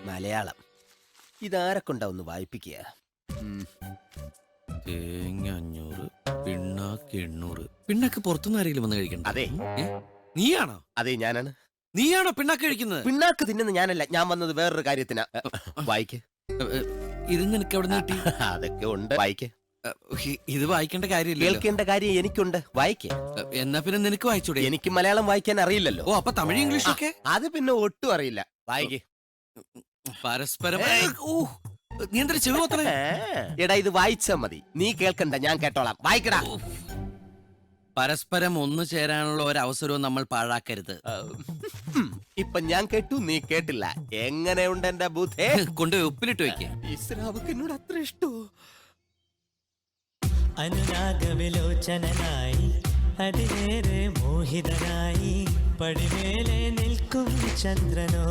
മലയാളം ഇതാരെ കൊണ്ടാ ഒന്ന് വായിപ്പിക്കുക? തേങ്ങ 500, പിണ്ണാക്ക് 800. പിണ്ണാക്ക് പുറത്തുനിന്ന് ആരെങ്കിലും വന്ന് കഴിക്കണ്ട? അതെ. നീയാണോ? അതെ, ഞാനാണ്. നീയാണോ പിണ്ണാക്ക് കഴിക്കുന്നത്? പിണ്ണാക്ക് തിന്നുന്ന ഞാനല്ല, ഞാൻ വന്നത് വേറൊരു കാര്യത്തിനാ. വായിക്ക്. ഇത് നിനക്ക് എവിടെ നിന്ന് കിട്ടി? അതൊക്കെ ഉണ്ട്, വായിക്ക്. ഇത് വായിക്കേണ്ട കാര്യമില്ല. കേൾക്കേണ്ട കാര്യം എനിക്കുണ്ട്, വായിക്ക്. എന്നാ പിന്നെ നിനക്ക് വായിച്ചൂടെ? എനിക്ക് മലയാളം വായിക്കാൻ അറിയില്ലല്ലോ. ഓ, അപ്പൊ തമിഴ് ഇംഗ്ലീഷ് ഒക്കെ? അത് പിന്നെ ഒട്ടും അറിയില്ല. വായിക്ക്. പരസ്പരം. നീ എന്തൊരു ചെവി പോത്തണേ? എടാ, ഇത് വായിച്ചാ മതി, നീ കേൾക്കണ്ട, ഞാൻ കേട്ടോളാം. വായിക്കടാ. പരസ്പരം ഒന്നു ചേരാനുള്ള ഒരു അവസരവും നമ്മൾ പാഴാക്കരുത്. ഇപ്പൊ ഞാൻ കേട്ടു, നീ കേട്ടില്ല. എങ്ങനെയുണ്ട് എന്റെ ബുദ്ധേ? കൊണ്ടുപോയി ഉപ്പിലിട്ട് വെക്ക. ഇസ്രാവുക്ക് എന്നോട് അത്ര ഇഷ്ടോ? അനുരാഗവിലോചനായി അതിലേറെ മോഹിതനായി പടിമേലെ നിൽക്കും ചന്ദ്രനോ